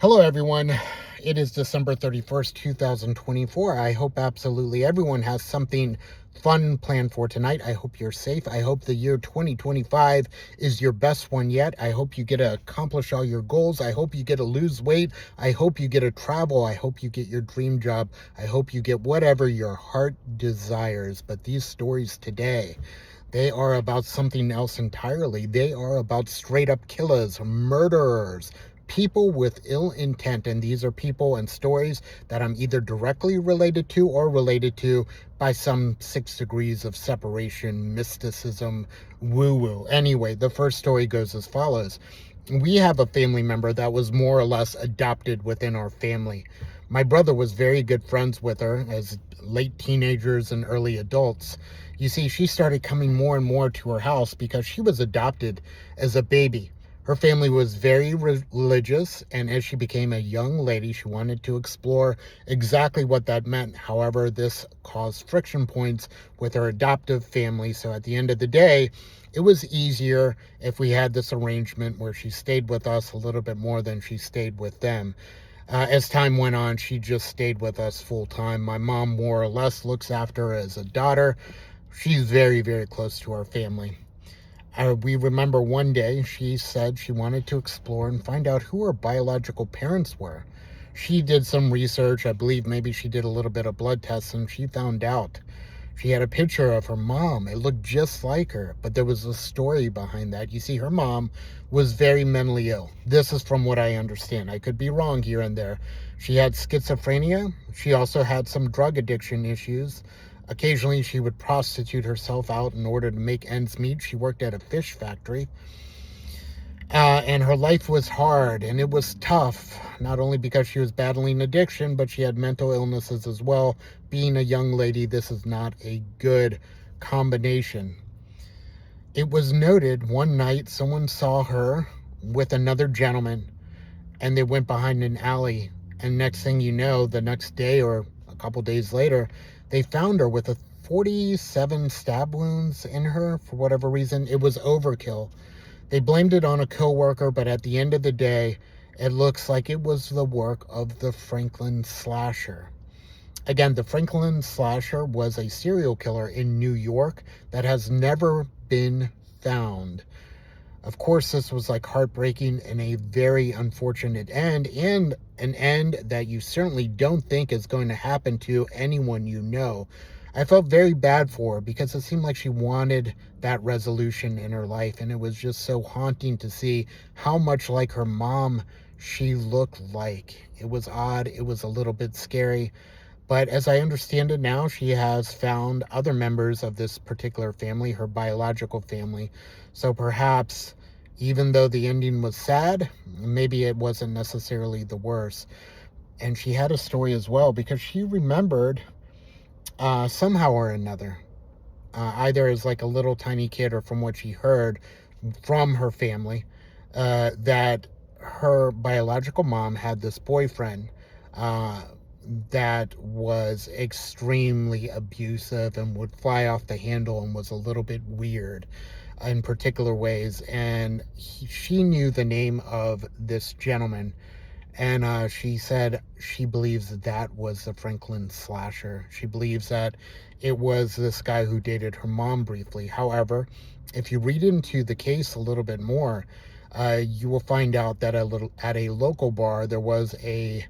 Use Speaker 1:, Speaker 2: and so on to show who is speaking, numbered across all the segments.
Speaker 1: Hello, everyone. It is December 31st, 2024. I hope absolutely everyone has something fun planned for tonight. I hope you're safe. I hope the year 2025 is your best one yet. I hope you get to accomplish all your goals. I hope you get to lose weight. I hope you get to travel. I hope you get your dream job. I hope you get whatever your heart desires. But these stories today, they are about something else entirely. They are about straight up killers, murderers, people with ill intent. And these are people and stories that I'm either directly related to or related to by some 6 degrees of separation, mysticism, woo woo. Anyway, the first story goes as follows. We have a family member that was more or less adopted within our family. My brother was very good friends with her as late teenagers and early adults. You see, she started coming more and more to her house because she was adopted as a baby. Her family was very religious, and as she became a young lady, she wanted to explore exactly what that meant. However, this caused friction points with her adoptive family. So at the end of the day, it was easier if we had this arrangement where she stayed with us a little bit more than she stayed with them. As time went on, she just stayed with us full time. My mom more or less looks after her as a daughter. She's very, very close to our family. We remember one day she said she wanted to explore and find out who her biological parents were. She did some research. I believe maybe she did a little bit of blood tests, and she found out. She had a picture of her mom. It looked just like her, but there was a story behind that. You see, her mom was very mentally ill. This is from what I understand. I could be wrong here and there. She had schizophrenia. She also had some drug addiction issues. Occasionally, she would prostitute herself out in order to make ends meet. She worked at a fish factory. And her life was hard and it was tough, not only because she was battling addiction, but she had mental illnesses as well. Being a young lady, this is not a good combination. It was noted one night someone saw her with another gentleman and they went behind an alley. And next thing you know, the next day or a couple days later, they found her with 47 stab wounds in her. For whatever reason, it was overkill. They blamed it on a coworker, but at the end of the day, it looks like it was the work of the Franklin Slasher. Again, the Franklin Slasher was a serial killer in New York that has never been found. Of course, this was like heartbreaking and a very unfortunate end, and an end that you certainly don't think is going to happen to anyone you know. I felt very bad for her because it seemed like she wanted that resolution in her life, and it was just so haunting to see how much like her mom she looked like. It was odd, it was a little bit scary, but as I understand it now, she has found other members of this particular family, her biological family. So perhaps, even though the ending was sad, maybe it wasn't necessarily the worst. And she had a story as well because she remembered somehow or another, either as like a little tiny kid or from what she heard from her family, that her biological mom had this boyfriend uh, that was extremely abusive and would fly off the handle and was a little bit weird in particular ways. And she knew the name of this gentleman, and she said she believes that was the Franklin Slasher. She believes that it was this guy who dated her mom briefly. However, if you read into the case a little bit more, you will find out that at a local bar there was a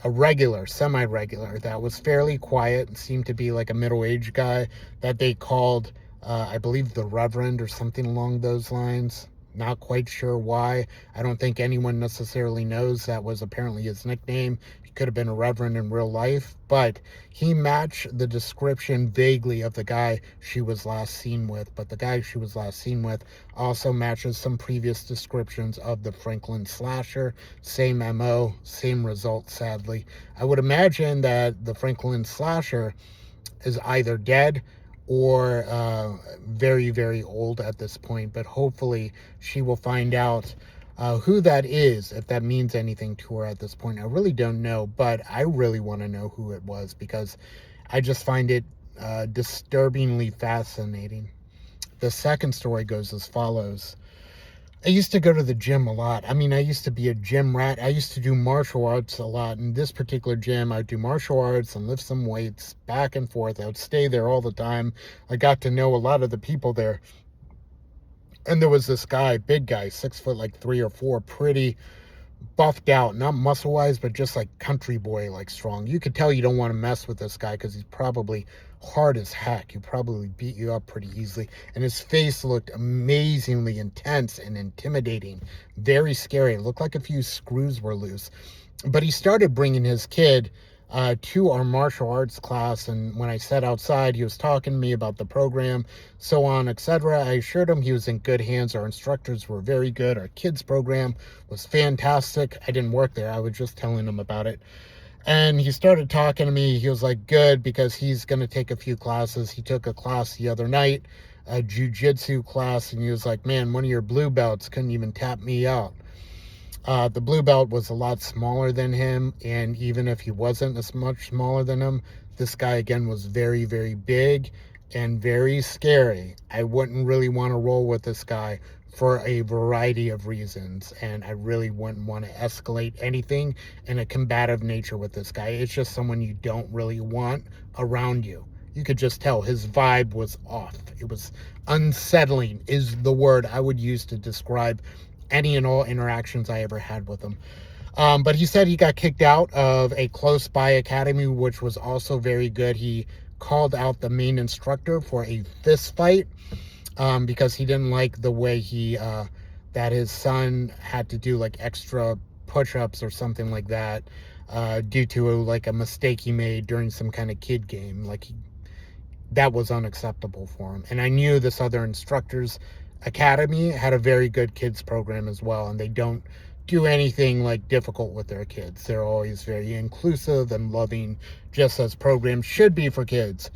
Speaker 1: regular, semi-regular that was fairly quiet and seemed to be like a middle-aged guy that they called, I believe, the Reverend or something along those lines. Not quite sure why. I don't think anyone necessarily knows. That was apparently his nickname. He could have been a reverend in real life, but he matched the description vaguely of the guy she was last seen with. But the guy she was last seen with also matches some previous descriptions of the Franklin Slasher. Same MO, same result, sadly. I would imagine that the Franklin Slasher is either dead or very, very old at this point. But hopefully she will find out who that is, if that means anything to her at this point. I really don't know, but I really want to know who it was because I just find it disturbingly fascinating. The second story goes as follows. I used to go to the gym a lot. I mean, I used to be a gym rat. I used to do martial arts a lot. In this particular gym, I'd do martial arts and lift some weights back and forth. I would stay there all the time. I got to know a lot of the people there. And there was this guy, big guy, 6 foot, like 3 or 4, pretty buffed out, not muscle wise, but just like country boy, like strong. You could tell you don't want to mess with this guy because he's probably hard as heck. He'd probably beat you up pretty easily. And his face looked amazingly intense and intimidating, very scary. It looked like a few screws were loose. But he started bringing his kid to our martial arts class, and when I sat outside, he was talking to me about the program, so on, etc. I assured him he was in good hands. Our instructors were very good. Our kids program was fantastic. I didn't work there. I was just telling him about it. And he started talking to me. He was like, good, because he's going to take a few classes. He took a class the other night, a jiu-jitsu class, and he was like, man, one of your blue belts couldn't even tap me out. The blue belt was a lot smaller than him, and even if he wasn't as much smaller than him, this guy again was very, very big and very scary. I wouldn't really want to roll with this guy for a variety of reasons, and I really wouldn't want to escalate anything in a combative nature with this guy. It's just someone you don't really want around you. You could just tell his vibe was off. It was unsettling, is the word I would use to describe any and all interactions I ever had with him. But he said he got kicked out of a close by academy, which was also very good. He called out the main instructor for a fist fight because he didn't like the way that his son had to do like extra push-ups or something like that due to like a mistake he made during some kind of kid game. That was unacceptable for him. And I knew this other instructor's academy had a very good kids program as well, and they don't do anything like difficult with their kids. They're always very inclusive and loving, just as programs should be for kids.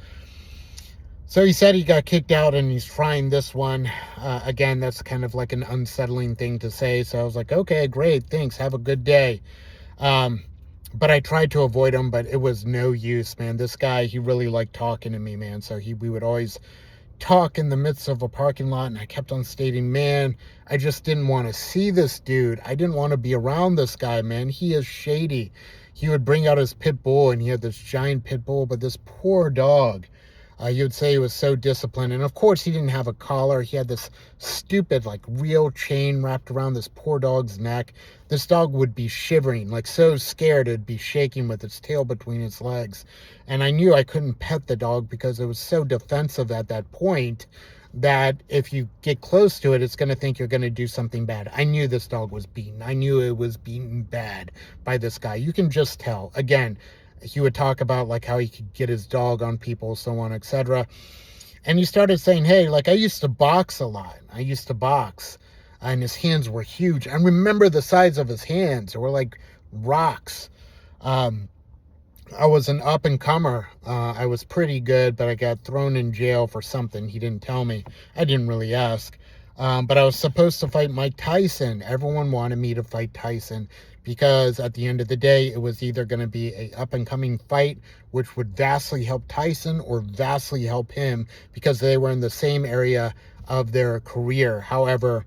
Speaker 1: So he said he got kicked out and he's trying this one. Again, that's kind of like an unsettling thing to say. So I was like, okay, great, thanks, have a good day. But I tried to avoid him, but it was no use, man. This guy, he really liked talking to me, man. So we would always talk in the midst of a parking lot, and I kept on stating, man, I just didn't want to see this dude. I didn't want to be around this guy, man. He is shady. He would bring out his pit bull, and he had this giant pit bull, but this poor dog, you would say he was so disciplined. And of course, he didn't have a collar. He had this stupid, like, real chain wrapped around this poor dog's neck. This dog would be shivering, like so scared it'd be shaking with its tail between its legs. And I knew I couldn't pet the dog because it was so defensive at that point that if you get close to it, it's going to think you're going to do something bad. I knew this dog was beaten. I knew it was beaten bad by this guy. You can just tell. Again, he would talk about like how he could get his dog on people, so on, etc. And he started saying, hey, like, I used to box a lot. I used to box. And his hands were huge. I remember the size of his hands. They were like rocks. I was an up-and-comer. I was pretty good, but I got thrown in jail for something. He didn't tell me. I didn't really ask. But I was supposed to fight Mike Tyson. Everyone wanted me to fight Tyson because at the end of the day, it was either going to be a up-and-coming fight, which would vastly help Tyson or vastly help him because they were in the same area of their career. However,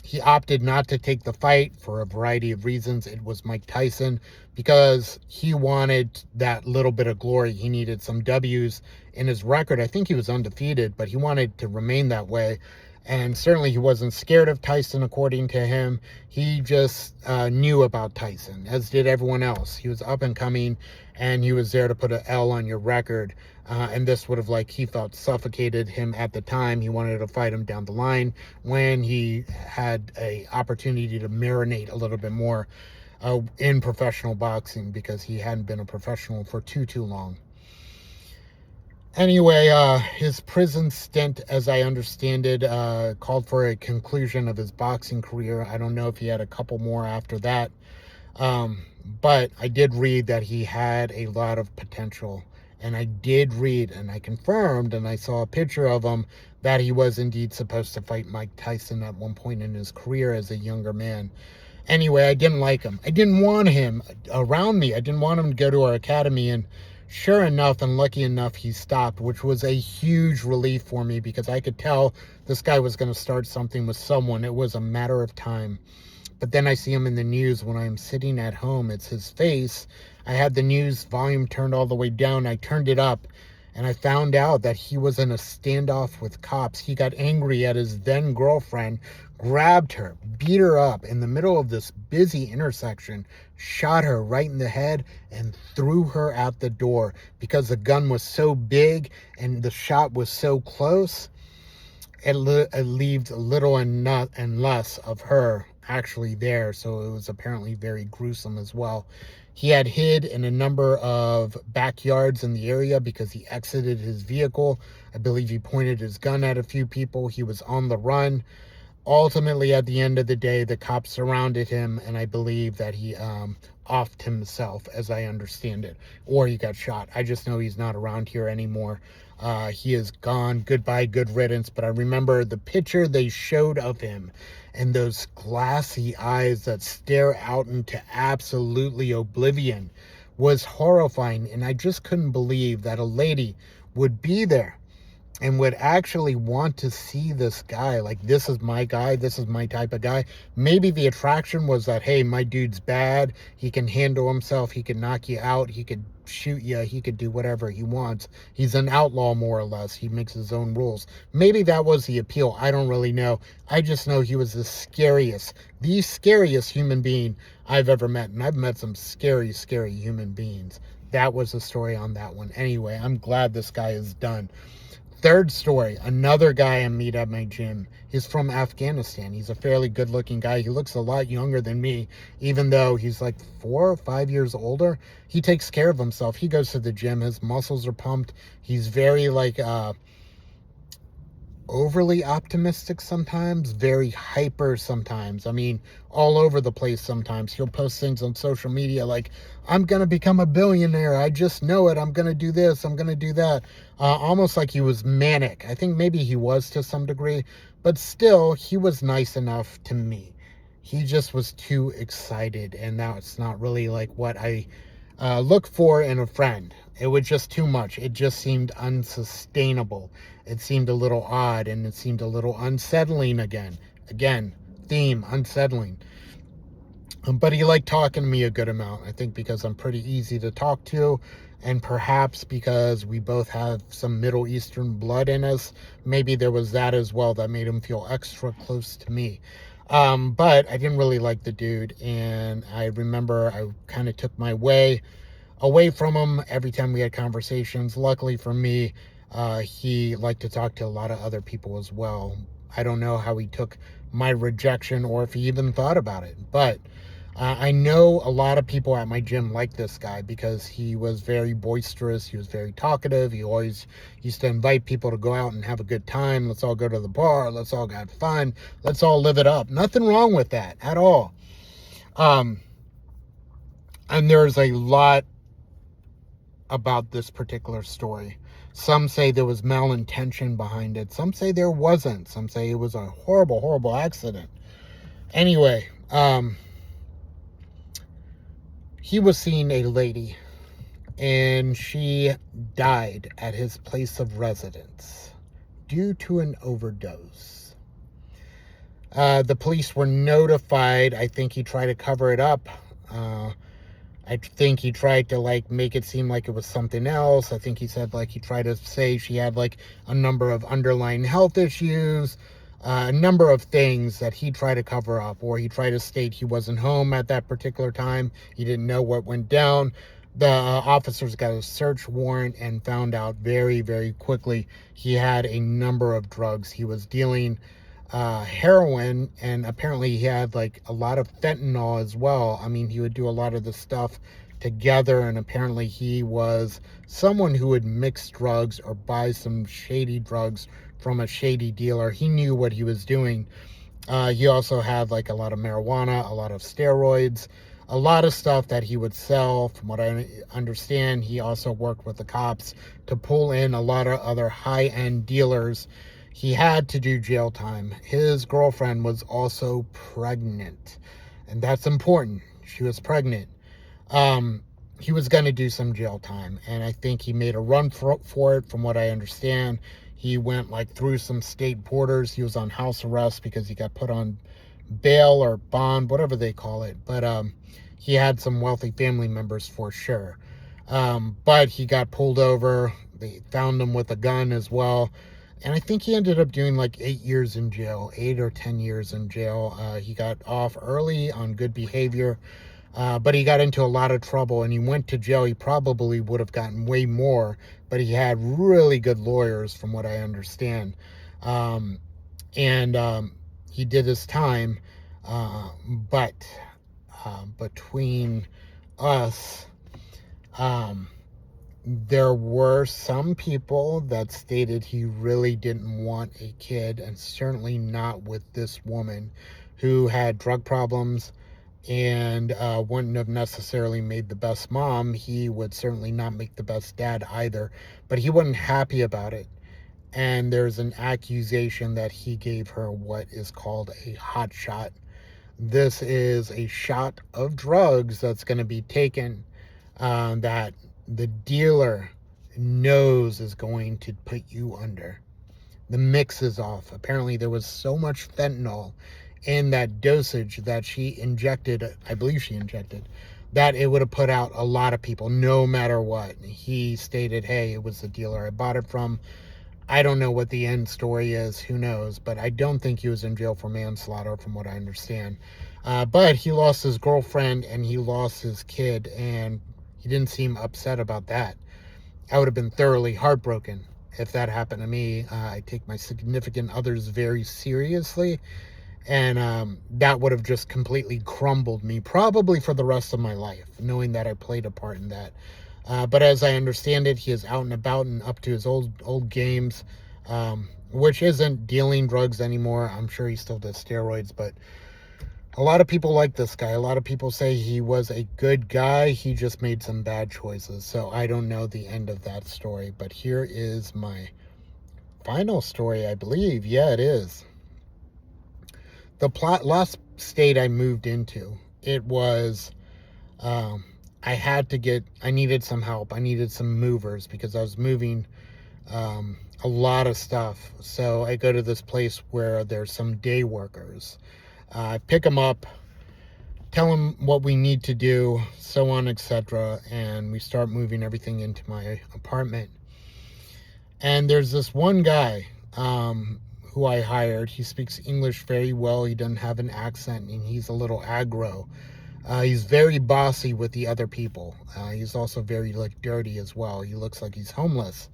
Speaker 1: he opted not to take the fight for a variety of reasons. It was Mike Tyson because he wanted that little bit of glory. He needed some W's in his record. I think he was undefeated, but he wanted to remain that way. And certainly he wasn't scared of Tyson, according to him. He just knew about Tyson, as did everyone else. He was up and coming, and he was there to put an L on your record. And this would have, like, he felt suffocated him at the time. He wanted to fight him down the line when he had a opportunity to marinate a little bit more in professional boxing because he hadn't been a professional for too long. Anyway, his prison stint, as I understand it, called for a conclusion of his boxing career. I don't know if he had a couple more after that. But I did read that he had a lot of potential. And I did read, and I confirmed, and I saw a picture of him, that he was indeed supposed to fight Mike Tyson at one point in his career as a younger man. Anyway, I didn't like him. I didn't want him around me. I didn't want him to go to our academy and Sure enough, and lucky enough, he stopped, which was a huge relief for me because I could tell this guy was going to start something with someone. It was a matter of time. But then I see him in the news when I'm sitting at home. It's his face. I had the news volume turned all the way down. I turned it up and I found out that he was in a standoff with cops. He got angry at his then girlfriend, grabbed her, beat her up in the middle of this busy intersection, shot her right in the head, and threw her out the door because the gun was so big and the shot was so close. It left little and less of her actually there, so it was apparently very gruesome as well. He had hid in a number of backyards in the area because he exited his vehicle. I believe he pointed his gun at a few people. He was on the run. Ultimately, at the end of the day, the cops surrounded him, and I believe that he offed himself, as I understand it, or he got shot. I just know he's not around here anymore. He is gone. Goodbye, good riddance. But I remember the picture they showed of him and those glassy eyes that stare out into absolutely oblivion was horrifying. And I just couldn't believe that a lady would be there and would actually want to see this guy. Like, this is my guy. This is my type of guy. Maybe the attraction was that, hey, my dude's bad. He can handle himself. He can knock you out. He could shoot you. He could do whatever he wants. He's an outlaw, more or less. He makes his own rules. Maybe that was the appeal. I don't really know. I just know he was the scariest human being I've ever met. And I've met some scary, scary human beings. That was the story on that one. Anyway, I'm glad this guy is done. Third story, another guy I meet at my gym. He's from Afghanistan. He's a fairly good-looking guy. He looks a lot younger than me, even though he's like 4 or 5 years older. He takes care of himself. He goes to the gym. His muscles are pumped. He's very overly optimistic sometimes, very hyper sometimes. I mean, all over the place sometimes. He'll post things on social media like, I'm going to become a billionaire. I just know it. I'm going to do this. I'm going to do that. Almost like he was manic. I think maybe he was to some degree, but still, he was nice enough to me. He just was too excited, and that's not really like what I look for in a friend. It was just too much. It just seemed unsustainable. It seemed a little odd, and it seemed a little unsettling again. Again, theme, unsettling. But he liked talking to me a good amount. I think because I'm pretty easy to talk to, and perhaps because we both have some Middle Eastern blood in us. Maybe there was that as well that made him feel extra close to me. But I didn't really like the dude, and I remember I kind of took my way away from him every time we had conversations. Luckily for me, he liked to talk to a lot of other people as well. I don't know how he took my rejection or if he even thought about it, but I know a lot of people at my gym like this guy because he was very boisterous. He was very talkative. He always used to invite people to go out and have a good time. Let's all go to the bar. Let's all have fun. Let's all live it up. Nothing wrong with that at all. And there's a lot about this particular story. Some say there was malintention behind it. Some say there wasn't. Some say it was a horrible, horrible accident. Anyway, he was seeing a lady, and she died at his place of residence due to an overdose. The police were notified. I think he tried to cover it up. I think he tried to make it seem like it was something else. I think he said he tried to say she had a number of underlying health issues, a number of things that he tried to cover up, or he tried to state he wasn't home at that particular time. He didn't know what went down. The officers got a search warrant and found out very, very quickly he had a number of drugs. He was dealing heroin, and apparently he had a lot of fentanyl as well. I mean, he would do a lot of the stuff together, and apparently he was someone who would mix drugs or buy some shady drugs from a shady dealer. He knew what he was doing. He also had a lot of marijuana, a lot of steroids, a lot of stuff that he would sell. From what I understand, he also worked with the cops to pull in a lot of other high-end dealers. He had to do jail time. His girlfriend was also pregnant, and that's important. She was pregnant. he was going to do some jail time, and I think he made a run for it. From what I understand, he went like through some state borders. He was on house arrest because he got put on bail or bond, whatever they call it. But he had some wealthy family members for sure. But he got pulled over. They found him with a gun as well. And I think he ended up doing like 8 years in jail, 8 or 10 years in jail. He got off early on good behavior. But he got into a lot of trouble and he went to jail. He probably would have gotten way more, but he had really good lawyers, from what I understand. And he did his time. But between us, there were some people that stated he really didn't want a kid, and certainly not with this woman who had drug problems and wouldn't have necessarily made the best mom. He would certainly not make the best dad either, but he wasn't happy about it. And there's an accusation that he gave her what is called a hot shot. This is a shot of drugs that's going to be taken that the dealer knows is going to put you under. The mix is off. Apparently there was so much fentanyl in that dosage that she injected, I believe she injected, that it would have put out a lot of people no matter what. He stated, hey, it was the dealer I bought it from. I don't know what the end story is, who knows, but I don't think he was in jail for manslaughter from what I understand. But he lost his girlfriend and he lost his kid, and he didn't seem upset about that. I would have been thoroughly heartbroken if that happened to me. I take my significant others very seriously, and that would have just completely crumbled me, probably for the rest of my life, knowing that I played a part in that. But as I understand it, he is out and about and up to his old games, which isn't dealing drugs anymore. I'm sure he still does steroids, but a lot of people like this guy. A lot of people say he was a good guy. He just made some bad choices. So I don't know the end of that story. But here is my final story, I believe. Yeah, it is. The last state I moved into, it was, I needed some help. I needed some movers because I was moving a lot of stuff. So I go to this place where there's some day workers. I pick them up, tell them what we need to do, so on, etc. And we start moving everything into my apartment. And there's this one guy who I hired. He speaks English very well. He doesn't have an accent, and he's a little aggro. He's very bossy with the other people. He's also very dirty as well. He looks like he's homeless.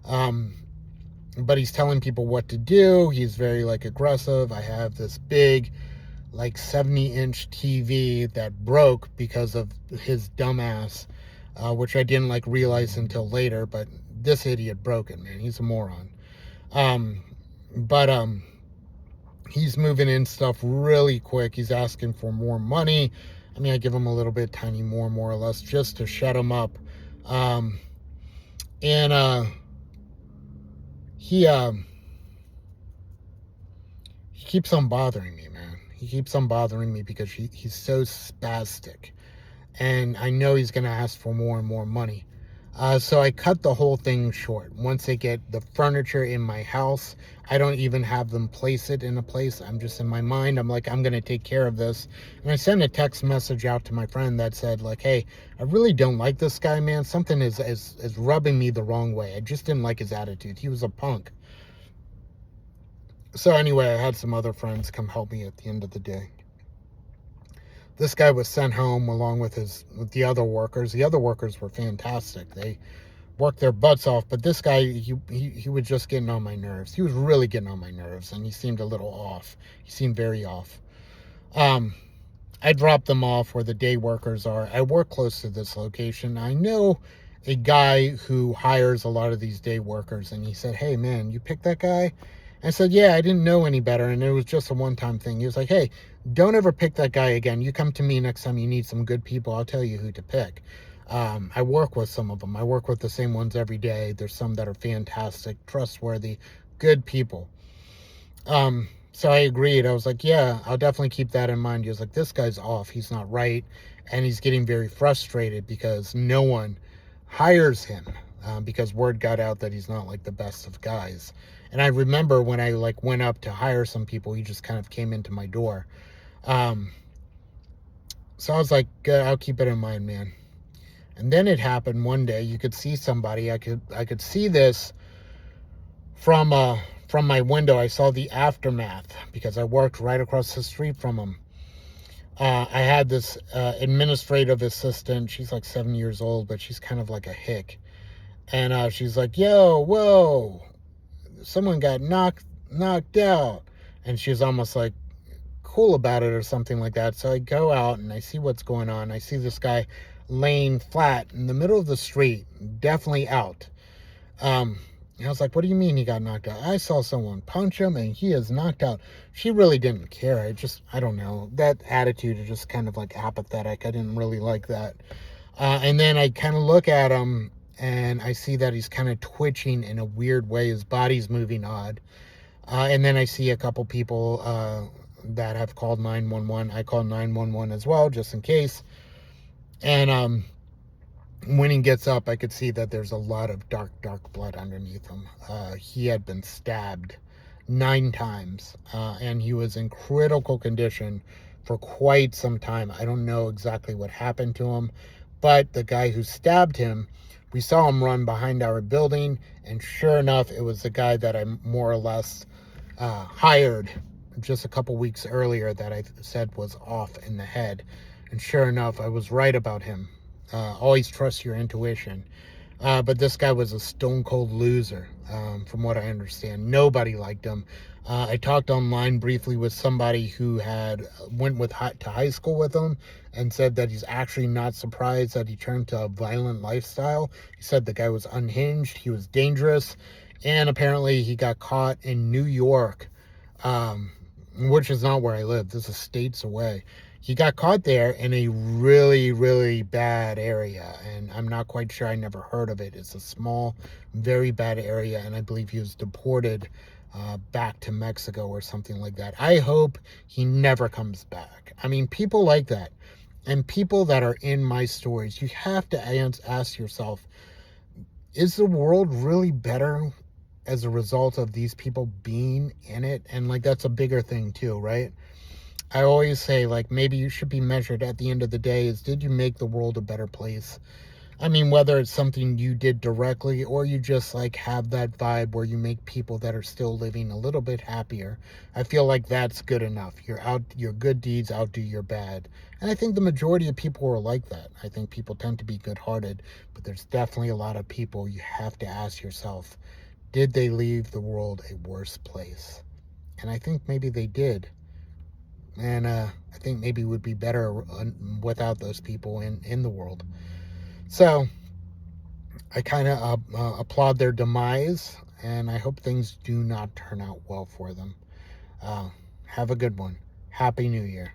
Speaker 1: But he's telling people what to do. He's very aggressive. I have this big 70-inch TV that broke because of his dumbass, which I didn't realize until later, but this idiot broke it, man. He's a moron. But he's moving in stuff really quick. He's asking for more money. I mean, I give him a little bit tiny more or less, just to shut him up. He keeps on bothering me, man. He keeps on bothering me because he's so spastic. And I know he's going to ask for more and more money. So I cut the whole thing short. Once they get the furniture in my house, I don't even have them place it in a place. I'm just in my mind. I'm like, I'm going to take care of this. And I sent a text message out to my friend that said, hey, I really don't like this guy, man. Something is rubbing me the wrong way. I just didn't like his attitude. He was a punk. So anyway, I had some other friends come help me at the end of the day. This guy was sent home along with the other workers. The other workers were fantastic. They worked their butts off, but this guy, he was just getting on my nerves. He was really getting on my nerves, and he seemed a little off. He seemed very off. I dropped them off where the day workers are. I work close to this location. I know a guy who hires a lot of these day workers, and he said, hey, man, you picked that guy? I said, yeah, I didn't know any better, and it was just a one-time thing. He was like, hey, don't ever pick that guy again. You come to me next time you need some good people. I'll tell you who to pick. I work with some of them. I work with the same ones every day. There's some that are fantastic, trustworthy, good people. So I agreed. I was like, yeah, I'll definitely keep that in mind. He was like, this guy's off. He's not right. And he's getting very frustrated because no one hires him, because word got out that he's not like the best of guys. And I remember when I like went up to hire some people, he just kind of came into my door. Um, so I was like, I'll keep it in mind, man. And then it happened one day. You could see somebody. I could see this from my window. I saw the aftermath because I worked right across the street from him. I had this administrative assistant. She's like 7 years old, but she's kind of like a hick. And she's like, "Yo, whoa, someone got knocked out," and she's almost like cool about it or something like that. So I go out and I see what's going on. I see this guy laying flat in the middle of the street, definitely out. And I was like, what do you mean he got knocked out? I saw someone punch him and he is knocked out. She really didn't care. I don't know. That attitude is just kind of like apathetic. I didn't really like that. And then I kind of look at him and I see that he's kind of twitching in a weird way. His body's moving odd. And then I see a couple people that have called 911. I called 911 as well, just in case. And when he gets up, I could see that there's a lot of dark blood underneath him. He had been stabbed 9 times, and he was in critical condition for quite some time. I don't know exactly what happened to him, but the guy who stabbed him, we saw him run behind our building, and sure enough, it was the guy that I more or less hired just a couple weeks earlier that I said was off in the head. And sure enough, I was right about him. Always trust your intuition. But this guy was a stone cold loser, from what I understand. Nobody liked him. I talked online briefly with somebody who went to high school with him and said that he's actually not surprised that he turned to a violent lifestyle. He said the guy was unhinged, he was dangerous, and apparently he got caught in New York, which is not where I live. This is states away. He got caught there in a really, really bad area, and I'm not quite sure. I never heard of it. It's a small, very bad area, and I believe he was deported back to Mexico or something like that. I hope he never comes back. I mean, people like that, and people that are in my stories, you have to ask yourself, is the world really better as a result of these people being in it? And like, that's a bigger thing too, right? I always say, like, maybe you should be measured at the end of the day is, did you make the world a better place? I mean, whether it's something you did directly or you just like have that vibe where you make people that are still living a little bit happier. I feel like that's good enough. Your good deeds outdo your bad. And I think the majority of people are like that. I think people tend to be good-hearted, but there's definitely a lot of people you have to ask yourself, did they leave the world a worse place? And I think maybe they did. And I think maybe it would be better without those people in the world. So I kind of applaud their demise, and I hope things do not turn out well for them. Have a good one. Happy New Year.